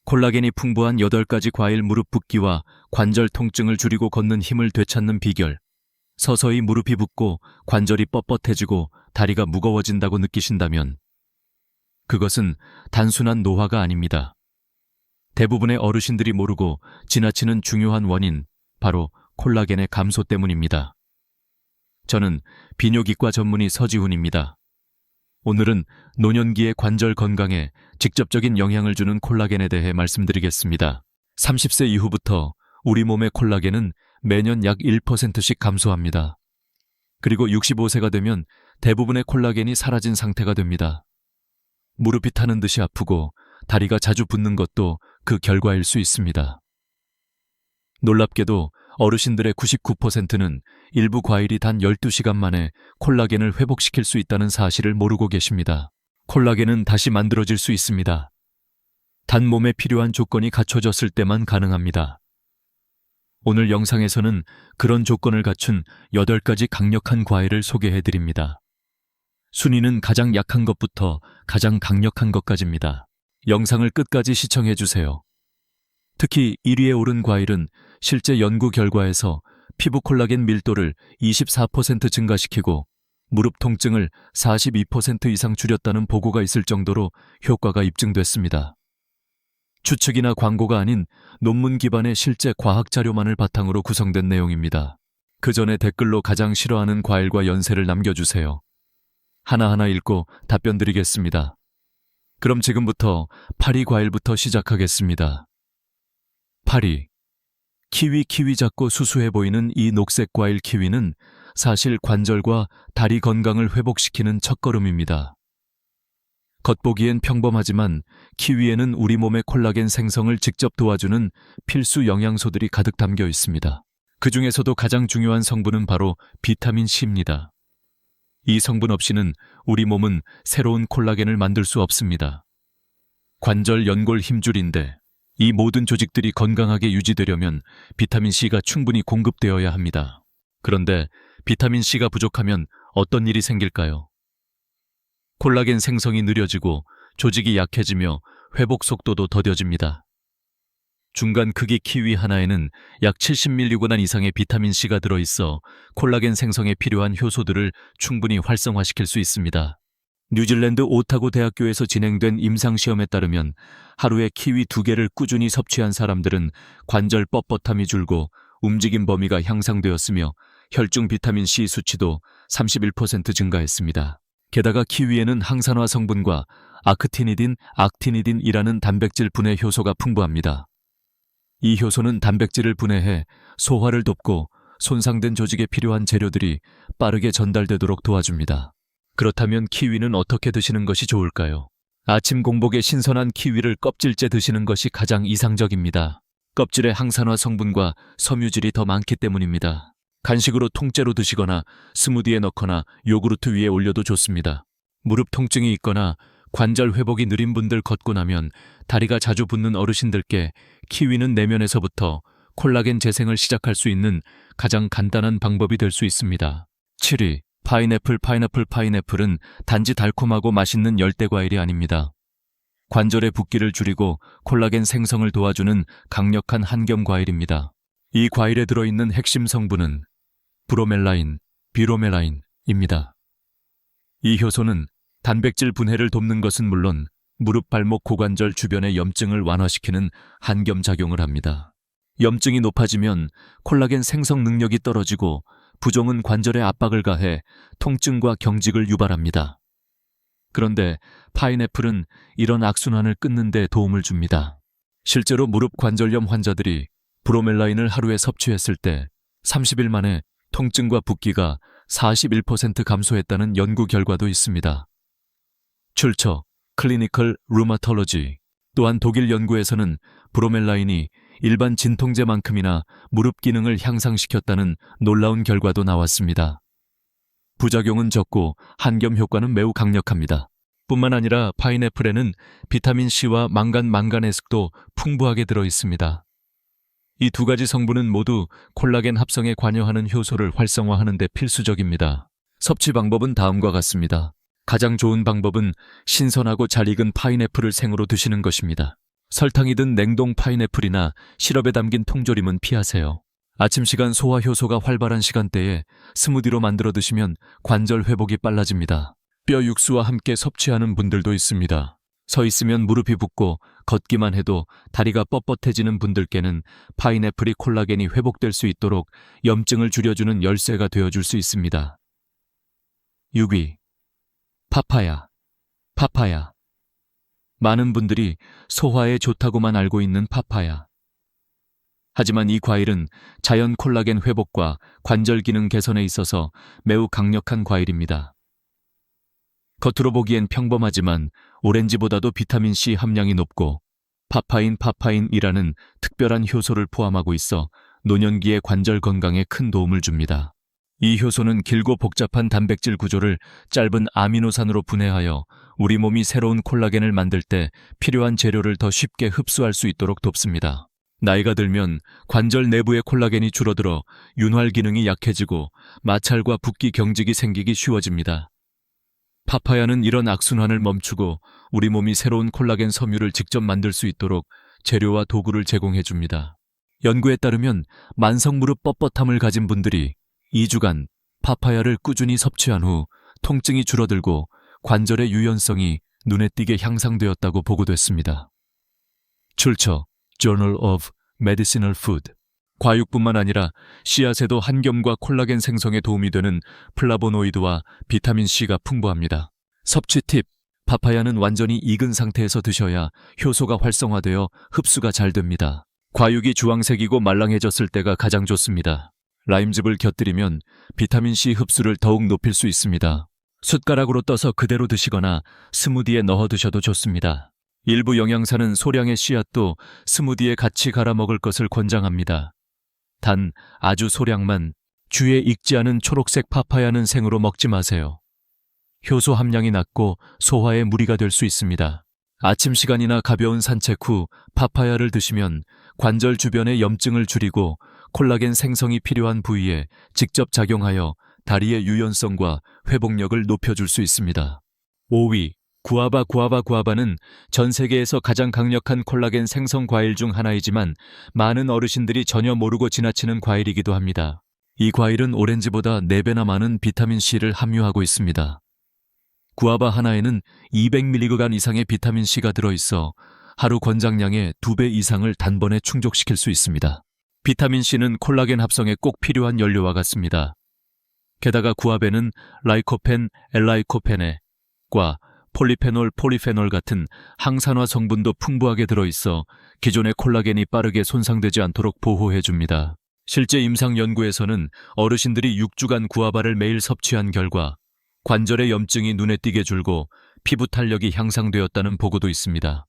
콜라겐이 풍부한 8가지 과일 무릎 붓기와 관절 통증을 줄이고 걷는 힘을 되찾는 비결. 서서히 무릎이 붓고 관절이 뻣뻣해지고 다리가 무거워진다고 느끼신다면 그것은 단순한 노화가 아닙니다. 대부분의 어르신들이 모르고 지나치는 중요한 원인, 바로 콜라겐의 감소 때문입니다. 저는 비뇨기과 전문의 서지훈입니다. 오늘은 노년기의 관절 건강에 직접적인 영향을 주는 콜라겐에 대해 말씀드리겠습니다. 30세 이후부터 우리 몸의 콜라겐은 매년 약 1%씩 감소합니다. 그리고 65세가 되면 대부분의 콜라겐이 사라진 상태가 됩니다. 무릎이 타는 듯이 아프고 다리가 자주 붓는 것도 그 결과일 수 있습니다. 놀랍게도 어르신들의 99%는 일부 과일이 단 12시간 만에 콜라겐을 회복시킬 수 있다는 사실을 모르고 계십니다. 콜라겐은 다시 만들어질 수 있습니다. 단 몸에 필요한 조건이 갖춰졌을 때만 가능합니다. 오늘 영상에서는 그런 조건을 갖춘 8가지 강력한 과일을 소개해드립니다. 순위는 가장 약한 것부터 가장 강력한 것까지입니다. 영상을 끝까지 시청해주세요. 특히 1위에 오른 과일은 실제 연구 결과에서 피부 콜라겐 밀도를 24% 증가시키고 무릎 통증을 42% 이상 줄였다는 보고가 있을 정도로 효과가 입증됐습니다. 추측이나 광고가 아닌 논문 기반의 실제 과학 자료만을 바탕으로 구성된 내용입니다. 그 전에 댓글로 가장 싫어하는 과일과 연세를 남겨주세요. 하나하나 읽고 답변 드리겠습니다. 그럼 지금부터 파리 과일부터 시작하겠습니다. 파리. 키위 작고 수수해 보이는 이 녹색 과일 키위는 사실 관절과 다리 건강을 회복시키는 첫걸음입니다. 겉보기엔 평범하지만 키위에는 우리 몸의 콜라겐 생성을 직접 도와주는 필수 영양소들이 가득 담겨 있습니다. 그 중에서도 가장 중요한 성분은 바로 비타민 C입니다. 이 성분 없이는 우리 몸은 새로운 콜라겐을 만들 수 없습니다. 관절, 연골, 힘줄인데 이 모든 조직들이 건강하게 유지되려면 비타민 C가 충분히 공급되어야 합니다. 그런데 비타민 C가 부족하면 어떤 일이 생길까요? 콜라겐 생성이 느려지고 조직이 약해지며 회복 속도도 더뎌집니다. 중간 크기 키위 하나에는 약 70mg 이상의 비타민 C가 들어있어 콜라겐 생성에 필요한 효소들을 충분히 활성화시킬 수 있습니다. 뉴질랜드 오타고 대학교에서 진행된 임상시험에 따르면 하루에 키위 2개를 꾸준히 섭취한 사람들은 관절 뻣뻣함이 줄고 움직임 범위가 향상되었으며 혈중 비타민 C 수치도 31% 증가했습니다. 게다가 키위에는 항산화 성분과 아크티니딘, 악티니딘이라는 단백질 분해 효소가 풍부합니다. 이 효소는 단백질을 분해해 소화를 돕고 손상된 조직에 필요한 재료들이 빠르게 전달되도록 도와줍니다. 그렇다면 키위는 어떻게 드시는 것이 좋을까요? 아침 공복에 신선한 키위를 껍질째 드시는 것이 가장 이상적입니다. 껍질에 항산화 성분과 섬유질이 더 많기 때문입니다. 간식으로 통째로 드시거나 스무디에 넣거나 요구르트 위에 올려도 좋습니다. 무릎 통증이 있거나 관절 회복이 느린 분들, 걷고 나면 다리가 자주 붓는 어르신들께 키위는 내면에서부터 콜라겐 재생을 시작할 수 있는 가장 간단한 방법이 될 수 있습니다. 7위. 파인애플은 단지 달콤하고 맛있는 열대과일이 아닙니다. 관절의 붓기를 줄이고 콜라겐 생성을 도와주는 강력한 한겸 과일입니다. 이 과일에 들어있는 핵심 성분은 브로멜라인, 비로멜라인입니다. 이 효소는 단백질 분해를 돕는 것은 물론 무릎, 발목, 고관절 주변의 염증을 완화시키는 한겸 작용을 합니다. 염증이 높아지면 콜라겐 생성 능력이 떨어지고 부종은 관절에 압박을 가해 통증과 경직을 유발합니다. 그런데 파인애플은 이런 악순환을 끊는 데 도움을 줍니다. 실제로 무릎 관절염 환자들이 브로멜라인을 하루에 섭취했을 때 30일 만에 통증과 붓기가 41% 감소했다는 연구 결과도 있습니다. 출처 클리니컬 루마톨로지. 또한 독일 연구에서는 브로멜라인이 일반 진통제만큼이나 무릎 기능을 향상시켰다는 놀라운 결과도 나왔습니다. 부작용은 적고 한겸 효과는 매우 강력합니다. 뿐만 아니라 파인애플에는 비타민 C와 망간에스도 풍부하게 들어있습니다. 이 2가지 성분은 모두 콜라겐 합성에 관여하는 효소를 활성화하는 데 필수적입니다. 섭취 방법은 다음과 같습니다. 가장 좋은 방법은 신선하고 잘 익은 파인애플을 생으로 드시는 것입니다. 설탕이 든 냉동 파인애플이나 시럽에 담긴 통조림은 피하세요. 아침 시간 소화 효소가 활발한 시간대에 스무디로 만들어 드시면 관절 회복이 빨라집니다. 뼈 육수와 함께 섭취하는 분들도 있습니다. 서 있으면 무릎이 붓고 걷기만 해도 다리가 뻣뻣해지는 분들께는 파인애플이 콜라겐이 회복될 수 있도록 염증을 줄여주는 열쇠가 되어줄 수 있습니다. 6위. 파파야. 많은 분들이 소화에 좋다고만 알고 있는 파파야. 하지만 이 과일은 자연 콜라겐 회복과 관절 기능 개선에 있어서 매우 강력한 과일입니다. 겉으로 보기엔 평범하지만 오렌지보다도 비타민C 함량이 높고 파파인이라는 특별한 효소를 포함하고 있어 노년기의 관절 건강에 큰 도움을 줍니다. 이 효소는 길고 복잡한 단백질 구조를 짧은 아미노산으로 분해하여 우리 몸이 새로운 콜라겐을 만들 때 필요한 재료를 더 쉽게 흡수할 수 있도록 돕습니다. 나이가 들면 관절 내부의 콜라겐이 줄어들어 윤활 기능이 약해지고 마찰과 붓기 경직이 생기기 쉬워집니다. 파파야는 이런 악순환을 멈추고 우리 몸이 새로운 콜라겐 섬유를 직접 만들 수 있도록 재료와 도구를 제공해 줍니다. 연구에 따르면 만성 무릎 뻣뻣함을 가진 분들이 2주간 파파야를 꾸준히 섭취한 후 통증이 줄어들고 관절의 유연성이 눈에 띄게 향상되었다고 보고됐습니다. 출처 Journal of Medicinal Food. 과육뿐만 아니라 씨앗에도 한겸과 콜라겐 생성에 도움이 되는 플라보노이드와 비타민C가 풍부합니다. 섭취 팁. 파파야는 완전히 익은 상태에서 드셔야 효소가 활성화되어 흡수가 잘 됩니다. 과육이 주황색이고 말랑해졌을 때가 가장 좋습니다. 라임즙을 곁들이면 비타민C 흡수를 더욱 높일 수 있습니다. 숟가락으로 떠서 그대로 드시거나 스무디에 넣어 드셔도 좋습니다. 일부 영양사는 소량의 씨앗도 스무디에 같이 갈아 먹을 것을 권장합니다. 단 아주 소량만, 주에 익지 않은 초록색 파파야는 생으로 먹지 마세요. 효소 함량이 낮고 소화에 무리가 될 수 있습니다. 아침 시간이나 가벼운 산책 후 파파야를 드시면 관절 주변의 염증을 줄이고 콜라겐 생성이 필요한 부위에 직접 작용하여 다리의 유연성과 회복력을 높여줄 수 있습니다. 5위. 구아바는 전 세계에서 가장 강력한 콜라겐 생성 과일 중 하나이지만 많은 어르신들이 전혀 모르고 지나치는 과일이기도 합니다. 이 과일은 오렌지보다 4배나 많은 비타민C를 함유하고 있습니다. 구아바 하나에는 200mg 이상의 비타민C가 들어있어 하루 권장량의 2배 이상을 단번에 충족시킬 수 있습니다. 비타민C는 콜라겐 합성에 꼭 필요한 연료와 같습니다. 게다가 구아바에는 라이코펜, 엘라이코펜과 폴리페놀 같은 항산화 성분도 풍부하게 들어있어 기존의 콜라겐이 빠르게 손상되지 않도록 보호해줍니다. 실제 임상 연구에서는 어르신들이 6주간 구아바를 매일 섭취한 결과 관절의 염증이 눈에 띄게 줄고 피부 탄력이 향상되었다는 보고도 있습니다.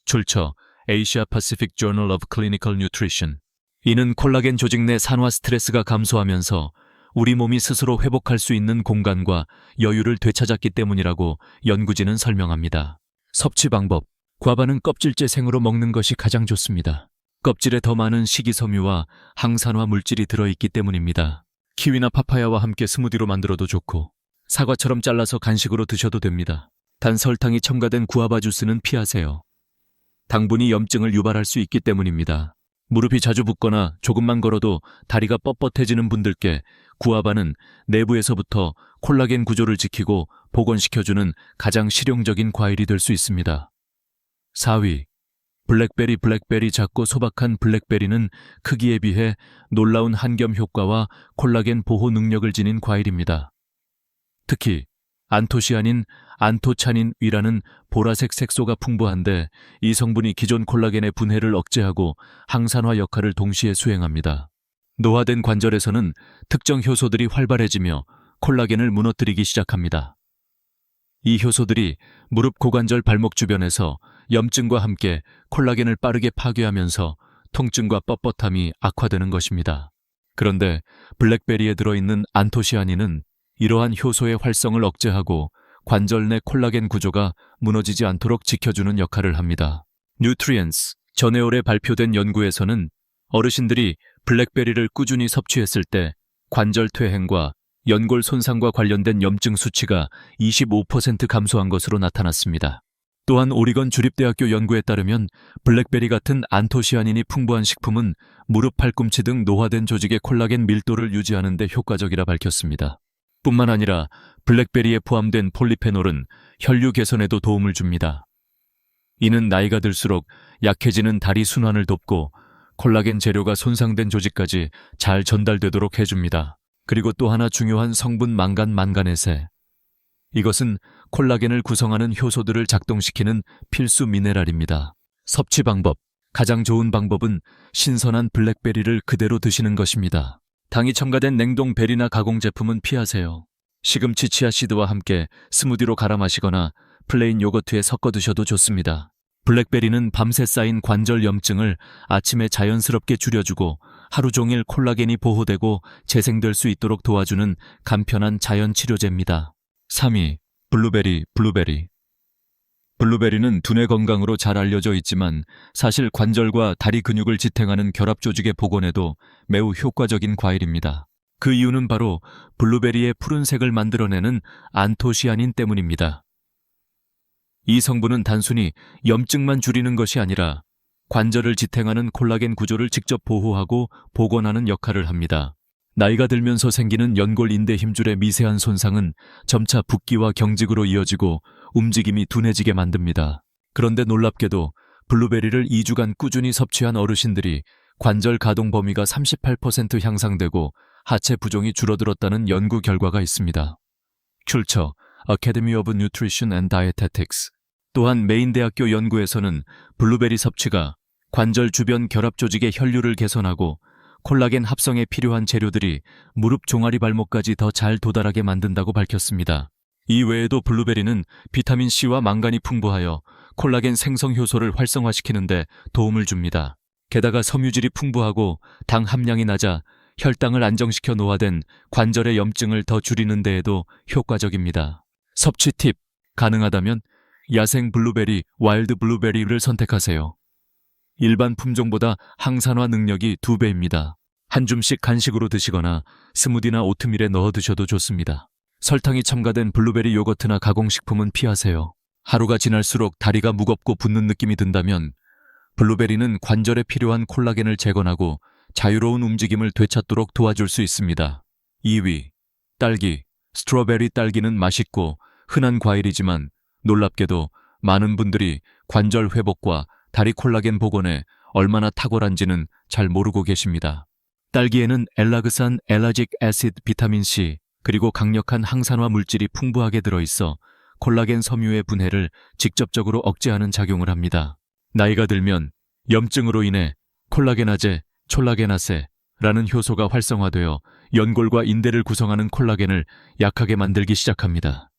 출처 Asia Pacific Journal of Clinical Nutrition. 이는 콜라겐 조직 내 산화 스트레스가 감소하면서 우리 몸이 스스로 회복할 수 있는 공간과 여유를 되찾았기 때문이라고 연구진은 설명합니다. 섭취 방법. 구아바는 껍질째 생으로 먹는 것이 가장 좋습니다. 껍질에 더 많은 식이섬유와 항산화 물질이 들어있기 때문입니다. 키위나 파파야와 함께 스무디로 만들어도 좋고 사과처럼 잘라서 간식으로 드셔도 됩니다. 단 설탕이 첨가된 구아바 주스는 피하세요. 당분이 염증을 유발할 수 있기 때문입니다. 무릎이 자주 붓거나 조금만 걸어도 다리가 뻣뻣해지는 분들께 구아바는 내부에서부터 콜라겐 구조를 지키고 복원시켜주는 가장 실용적인 과일이 될 수 있습니다. 4위. 블랙베리. 작고 소박한 블랙베리는 크기에 비해 놀라운 한겸 효과와 콜라겐 보호 능력을 지닌 과일입니다. 특히 안토차닌이라는 보라색 색소가 풍부한데 이 성분이 기존 콜라겐의 분해를 억제하고 항산화 역할을 동시에 수행합니다. 노화된 관절에서는 특정 효소들이 활발해지며 콜라겐을 무너뜨리기 시작합니다. 이 효소들이 무릎 고관절 발목 주변에서 염증과 함께 콜라겐을 빠르게 파괴하면서 통증과 뻣뻣함이 악화되는 것입니다. 그런데 블랙베리에 들어있는 안토시아닌은 이러한 효소의 활성을 억제하고 관절 내 콜라겐 구조가 무너지지 않도록 지켜주는 역할을 합니다. 뉴트리엔스. 전해올에 발표된 연구에서는 어르신들이 블랙베리를 꾸준히 섭취했을 때 관절 퇴행과 연골 손상과 관련된 염증 수치가 25% 감소한 것으로 나타났습니다. 또한 오리건 주립대학교 연구에 따르면 블랙베리 같은 안토시아닌이 풍부한 식품은 무릎, 팔꿈치 등 노화된 조직의 콜라겐 밀도를 유지하는 데 효과적이라 밝혔습니다. 뿐만 아니라 블랙베리에 포함된 폴리페놀은 혈류 개선에도 도움을 줍니다. 이는 나이가 들수록 약해지는 다리 순환을 돕고 콜라겐 재료가 손상된 조직까지 잘 전달되도록 해줍니다. 그리고 또 하나 중요한 성분 망간에세. 이것은 콜라겐을 구성하는 효소들을 작동시키는 필수 미네랄입니다. 섭취 방법. 가장 좋은 방법은 신선한 블랙베리를 그대로 드시는 것입니다. 당이 첨가된 냉동 베리나 가공 제품은 피하세요. 시금치 치아씨드와 함께 스무디로 갈아 마시거나 플레인 요거트에 섞어 드셔도 좋습니다. 블랙베리는 밤새 쌓인 관절 염증을 아침에 자연스럽게 줄여주고 하루 종일 콜라겐이 보호되고 재생될 수 있도록 도와주는 간편한 자연 치료제입니다. 3위. 블루베리. 블루베리는 두뇌 건강으로 잘 알려져 있지만 사실 관절과 다리 근육을 지탱하는 결합 조직의 복원에도 매우 효과적인 과일입니다. 그 이유는 바로 블루베리의 푸른색을 만들어내는 안토시아닌 때문입니다. 이 성분은 단순히 염증만 줄이는 것이 아니라 관절을 지탱하는 콜라겐 구조를 직접 보호하고 복원하는 역할을 합니다. 나이가 들면서 생기는 연골 인대 힘줄의 미세한 손상은 점차 붓기와 경직으로 이어지고 움직임이 둔해지게 만듭니다. 그런데 놀랍게도 블루베리를 2주간 꾸준히 섭취한 어르신들이 관절 가동 범위가 38% 향상되고 하체 부종이 줄어들었다는 연구 결과가 있습니다. culture, Academy of Nutrition and Dietetics. 또한 메인 대학교 연구에서는 블루베리 섭취가 관절 주변 결합 조직의 혈류를 개선하고 콜라겐 합성에 필요한 재료들이 무릎 종아리 발목까지 더 잘 도달하게 만든다고 밝혔습니다. 이 외에도 블루베리는 비타민C와 망간이 풍부하여 콜라겐 생성 효소를 활성화시키는 데 도움을 줍니다. 게다가 섬유질이 풍부하고 당 함량이 낮아 혈당을 안정시켜 노화된 관절의 염증을 더 줄이는 데에도 효과적입니다. 섭취 팁. 가능하다면 야생 블루베리, 와일드 블루베리를 선택하세요. 일반 품종보다 항산화 능력이 2배입니다. 한 줌씩 간식으로 드시거나 스무디나 오트밀에 넣어 드셔도 좋습니다. 설탕이 첨가된 블루베리 요거트나 가공식품은 피하세요. 하루가 지날수록 다리가 무겁고 붓는 느낌이 든다면 블루베리는 관절에 필요한 콜라겐을 재건하고 자유로운 움직임을 되찾도록 도와줄 수 있습니다. 2위. 딸기. 스트로베리. 딸기는 맛있고 흔한 과일이지만 놀랍게도 많은 분들이 관절 회복과 다리 콜라겐 복원에 얼마나 탁월한지는 잘 모르고 계십니다. 딸기에는 엘라그산, 엘라직 애시드, 비타민C, 그리고 강력한 항산화 물질이 풍부하게 들어있어 콜라겐 섬유의 분해를 직접적으로 억제하는 작용을 합니다. 나이가 들면 염증으로 인해 콜라겐아제, 촐라겐아세라는 효소가 활성화되어 연골과 인대를 구성하는 콜라겐을 약하게 만들기 시작합니다.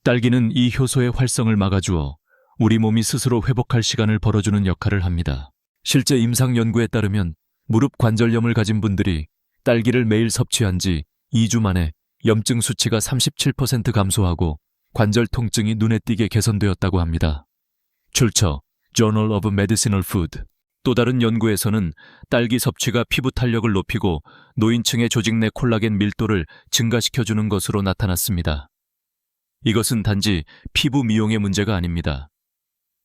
딸기는 이 효소의 활성을 막아주어 우리 몸이 스스로 회복할 시간을 벌어주는 역할을 합니다. 실제 임상 연구에 따르면 무릎 관절염을 가진 분들이 딸기를 매일 섭취한 지 2주 만에 염증 수치가 37% 감소하고 관절 통증이 눈에 띄게 개선되었다고 합니다. 출처 Journal of Medicinal Food. 또 다른 연구에서는 딸기 섭취가 피부 탄력을 높이고 노인층의 조직 내 콜라겐 밀도를 증가시켜주는 것으로 나타났습니다. 이것은 단지 피부 미용의 문제가 아닙니다.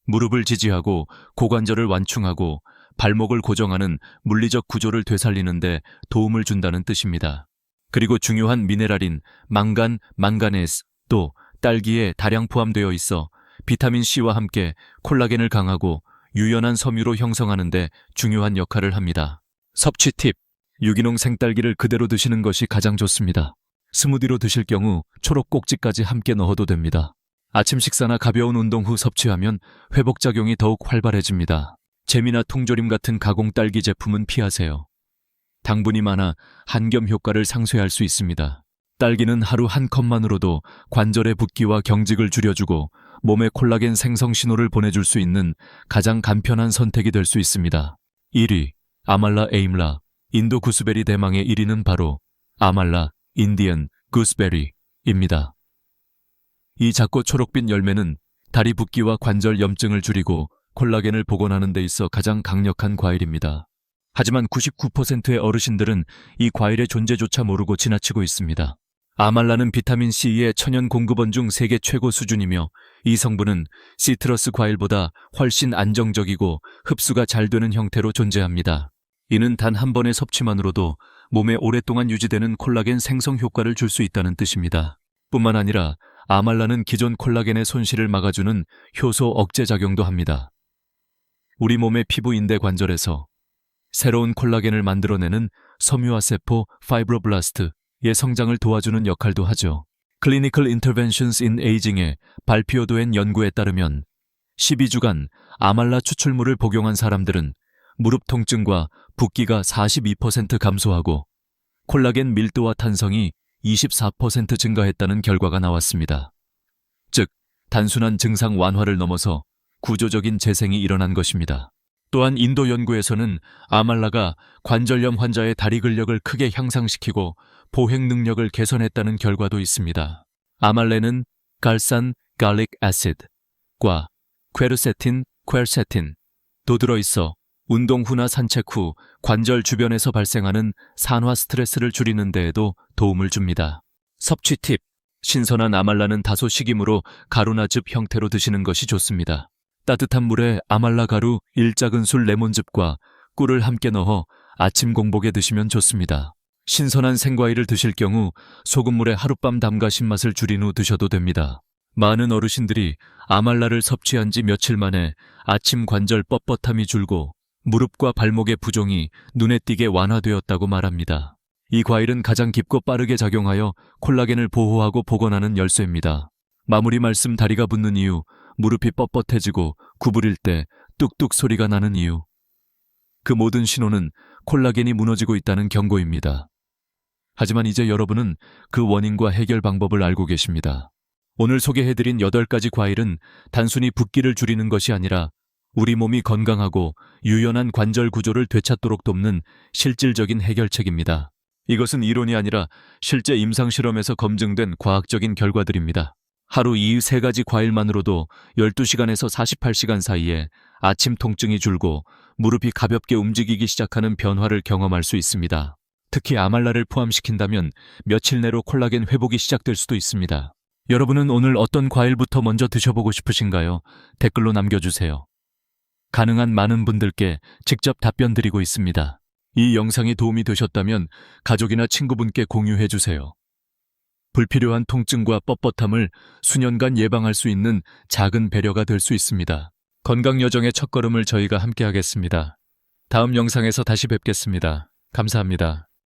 무릎을 지지하고 고관절을 완충하고 발목을 고정하는 물리적 구조를 되살리는 데 도움을 준다는 뜻입니다. 그리고 중요한 미네랄인 망간, 망가네스 또 딸기에 다량 포함되어 있어 비타민C와 함께 콜라겐을 강하고 유연한 섬유로 형성하는 데 중요한 역할을 합니다. 섭취 팁. 유기농 생딸기를 그대로 드시는 것이 가장 좋습니다. 스무디로 드실 경우 초록 꼭지까지 함께 넣어도 됩니다. 아침 식사나 가벼운 운동 후 섭취하면 회복작용이 더욱 활발해집니다. 잼이나 통조림 같은 가공 딸기 제품은 피하세요. 당분이 많아 한겸 효과를 상쇄할 수 있습니다. 딸기는 하루 한 컵만으로도 관절의 붓기와 경직을 줄여주고 몸에 콜라겐 생성 신호를 보내줄 수 있는 가장 간편한 선택이 될 수 있습니다. 1위. 아말라 에임라. 인도 구스베리 대망의 1위는 바로 아말라 인디언 구스베리입니다. 이 작고 초록빛 열매는 다리 붓기와 관절 염증을 줄이고 콜라겐을 복원하는 데 있어 가장 강력한 과일입니다. 하지만 99%의 어르신들은 이 과일의 존재조차 모르고 지나치고 있습니다. 아말라는 비타민 C의 천연 공급원 중 세계 최고 수준이며 이 성분은 시트러스 과일보다 훨씬 안정적이고 흡수가 잘 되는 형태로 존재합니다. 이는 단 한 번의 섭취만으로도 몸에 오랫동안 유지되는 콜라겐 생성 효과를 줄 수 있다는 뜻입니다. 뿐만 아니라 아말라는 기존 콜라겐의 손실을 막아주는 효소 억제 작용도 합니다. 우리 몸의 피부 인대 관절에서 새로운 콜라겐을 만들어내는 섬유화세포 파이브로블라스트의 성장을 도와주는 역할도 하죠. Clinical Interventions in Aging에 발표된 연구에 따르면 12주간 아말라 추출물을 복용한 사람들은 무릎 통증과 붓기가 42% 감소하고 콜라겐 밀도와 탄성이 24% 증가했다는 결과가 나왔습니다. 즉, 단순한 증상 완화를 넘어서 구조적인 재생이 일어난 것입니다. 또한 인도 연구에서는 아말라가 관절염 환자의 다리 근력을 크게 향상시키고 보행 능력을 개선했다는 결과도 있습니다. 아말레는 갈산 갈릭 애시드과 퀘르세틴 퀘르세틴도 들어있어 운동 후나 산책 후 관절 주변에서 발생하는 산화 스트레스를 줄이는 데에도 도움을 줍니다. 섭취 팁: 신선한 아말라는 다소 식이므로 가루나 즙 형태로 드시는 것이 좋습니다. 따뜻한 물에 아말라 가루 1작은술 레몬즙과 꿀을 함께 넣어 아침 공복에 드시면 좋습니다. 신선한 생과일을 드실 경우 소금물에 하룻밤 담가 신맛을 줄인 후 드셔도 됩니다. 많은 어르신들이 아말라를 섭취한 지 며칠 만에 아침 관절 뻣뻣함이 줄고 무릎과 발목의 부종이 눈에 띄게 완화되었다고 말합니다. 이 과일은 가장 깊고 빠르게 작용하여 콜라겐을 보호하고 복원하는 열쇠입니다. 마무리 말씀: 다리가 붓는 이유, 무릎이 뻣뻣해지고 구부릴 때 뚝뚝 소리가 나는 이유. 그 모든 신호는 콜라겐이 무너지고 있다는 경고입니다. 하지만 이제 여러분은 그 원인과 해결 방법을 알고 계십니다. 오늘 소개해드린 8가지 과일은 단순히 붓기를 줄이는 것이 아니라 우리 몸이 건강하고 유연한 관절 구조를 되찾도록 돕는 실질적인 해결책입니다. 이것은 이론이 아니라 실제 임상실험에서 검증된 과학적인 결과들입니다. 하루 이 3가지 과일만으로도 12시간에서 48시간 사이에 아침 통증이 줄고 무릎이 가볍게 움직이기 시작하는 변화를 경험할 수 있습니다. 특히 아말라를 포함시킨다면 며칠 내로 콜라겐 회복이 시작될 수도 있습니다. 여러분은 오늘 어떤 과일부터 먼저 드셔보고 싶으신가요? 댓글로 남겨주세요. 가능한 많은 분들께 직접 답변 드리고 있습니다. 이 영상이 도움이 되셨다면 가족이나 친구분께 공유해주세요. 불필요한 통증과 뻣뻣함을 수년간 예방할 수 있는 작은 배려가 될 수 있습니다. 건강 여정의 첫걸음을 저희가 함께 하겠습니다. 다음 영상에서 다시 뵙겠습니다. 감사합니다.